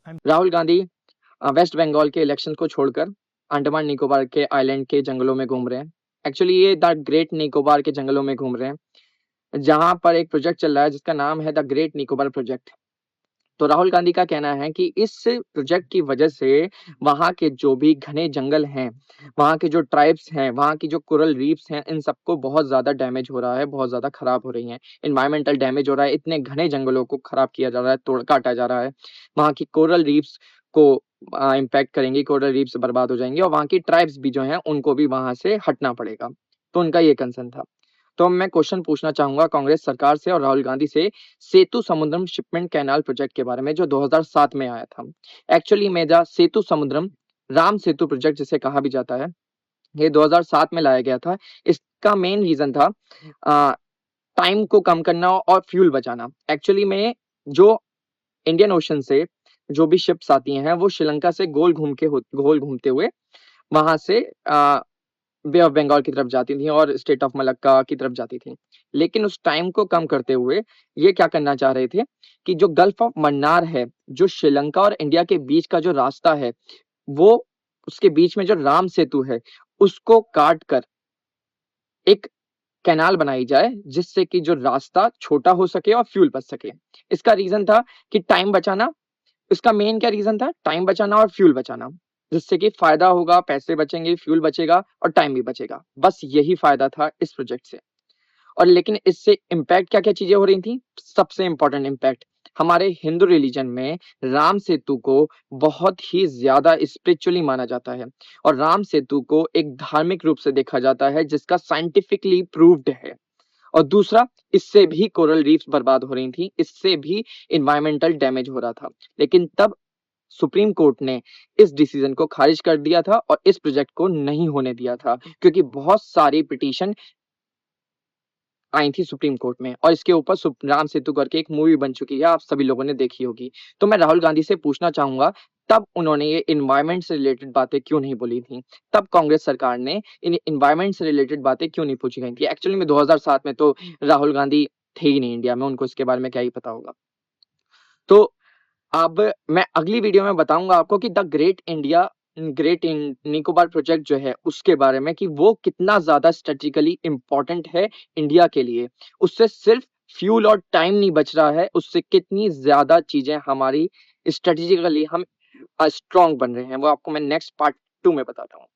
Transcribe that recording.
Rahul Gandhi waste Bengal के election को छोड़कर अंडमान निकोबार के आइलैंड के जंगलों में घूम रहे हैं। एक्चुअली ये द ग्रेट निकोबार के जंगलों में घूम रहे हैं, जहां पर एक प्रोजेक्ट चल रहा है जिसका नाम है द ग्रेट निकोबार प्रोजेक्ट। तो राहुल गांधी का कहना है कि इस प्रोजेक्ट की वजह से वहां के जो भी घने जंगल हैं, वहां के जो ट्राइब्स हैं, वहां की जो कोरल रीफ्स हैं, इन सबको बहुत ज्यादा डैमेज हो रहा है, बहुत ज्यादा खराब हो रही हैं। इन्वायरमेंटल डैमेज हो रहा है, इतने घने जंगलों को खराब किया जा रहा है, तोड़ काटा जा रहा है। वहां की कोरल रीफ्स को इम्पैक्ट करेंगी, कोरल रीफ्स बर्बाद हो जाएंगे और वहां की ट्राइब्स भी जो हैं उनको भी वहां से हटना पड़ेगा। तो उनका ये कंसर्न था। तो मैं क्वेश्चन पूछना चाहूंगा कांग्रेस सरकार से और राहुल गांधी से सेतु समुद्रम शिपमेंट कैनाल प्रोजेक्ट के बारे में, जो 2007 में आया था। एक्चुअली में सेतु समुद्रम राम सेतु प्रोजेक्ट जिसे कहा भी जाता है, ये 2007 में लाया गया था। इसका मेन रीजन था टाइम को कम करना और फ्यूल बचाना। एक्चुअली में जो इंडियन ओशन से जो भी शिप्स आती हैं वो श्रीलंका से गोल घूमते हुए वहां से बे ऑफ बंगाल की तरफ जाती थी और स्टेट ऑफ मलक्का की तरफ जाती थी। लेकिन उस टाइम को कम करते हुए ये क्या करना चाह रहे थे कि जो गल्फ ऑफ मन्नार है, जो श्रीलंका और इंडिया के बीच का जो रास्ता है, वो उसके बीच में जो राम सेतु है उसको काट कर एक कैनाल बनाई जाए, जिससे कि जो रास्ता छोटा हो सके और फ्यूल बच सके। इसका रीजन था कि टाइम बचाना। इसका मेन क्या रीजन था? टाइम बचाना और फ्यूल बचाना, जिससे कि फायदा होगा, पैसे बचेंगे, फ्यूल बचेगा और टाइम भी बचेगा। बस यही फायदा था इस प्रोजेक्ट से। और लेकिन इससे इम्पैक्ट क्या क्या चीजें हो रही थी? सबसे इंपॉर्टेंट इम्पैक्ट, हमारे हिंदू रिलीजन में राम सेतु को बहुत ही ज्यादा स्पिरिचुअली माना जाता है और राम सेतु को एक धार्मिक रूप से देखा जाता है, जिसका साइंटिफिकली प्रूव्ड है। और दूसरा, इससे भी कोरल रीफ्स बर्बाद हो रही थी, इससे भी इन्वायरमेंटल डैमेज हो रहा था। लेकिन तब सुप्रीम कोर्ट ने इस डिसीजन को खारिज कर दिया था और इस प्रोजेक्ट को नहीं होने दिया था, क्योंकि बहुत सारी पिटीशन आई थी सुप्रीम कोर्ट में और इसके ऊपर राम सेतु करके एक मूवी बन चुकी है, आप सभी लोगों ने देखी होगी। तो मैं राहुल गांधी से पूछना चाहूंगा, तब उन्होंने ये इन्वायरमेंट से रिलेटेड बातें क्यों नहीं बोली थी? तब कांग्रेस सरकार ने इन इन्वायरमेंट से रिलेटेड बातें क्यों नहीं पूछी गई थी? एक्चुअली में 2007 में तो राहुल गांधी थे ही नहीं इंडिया में, उनको इसके बारे में क्या ही पता होगा। तो अब मैं अगली वीडियो में बताऊंगा आपको कि द ग्रेट निकोबार प्रोजेक्ट जो है उसके बारे में, कि वो कितना ज्यादा स्ट्रेटेजिकली इंपॉर्टेंट है इंडिया के लिए। उससे सिर्फ फ्यूल और टाइम नहीं बच रहा है, उससे कितनी ज्यादा चीजें हमारी स्ट्रेटेजिकली हम स्ट्रांग बन रहे हैं, वो आपको मैं नेक्स्ट पार्ट 2 में बताता हूँ।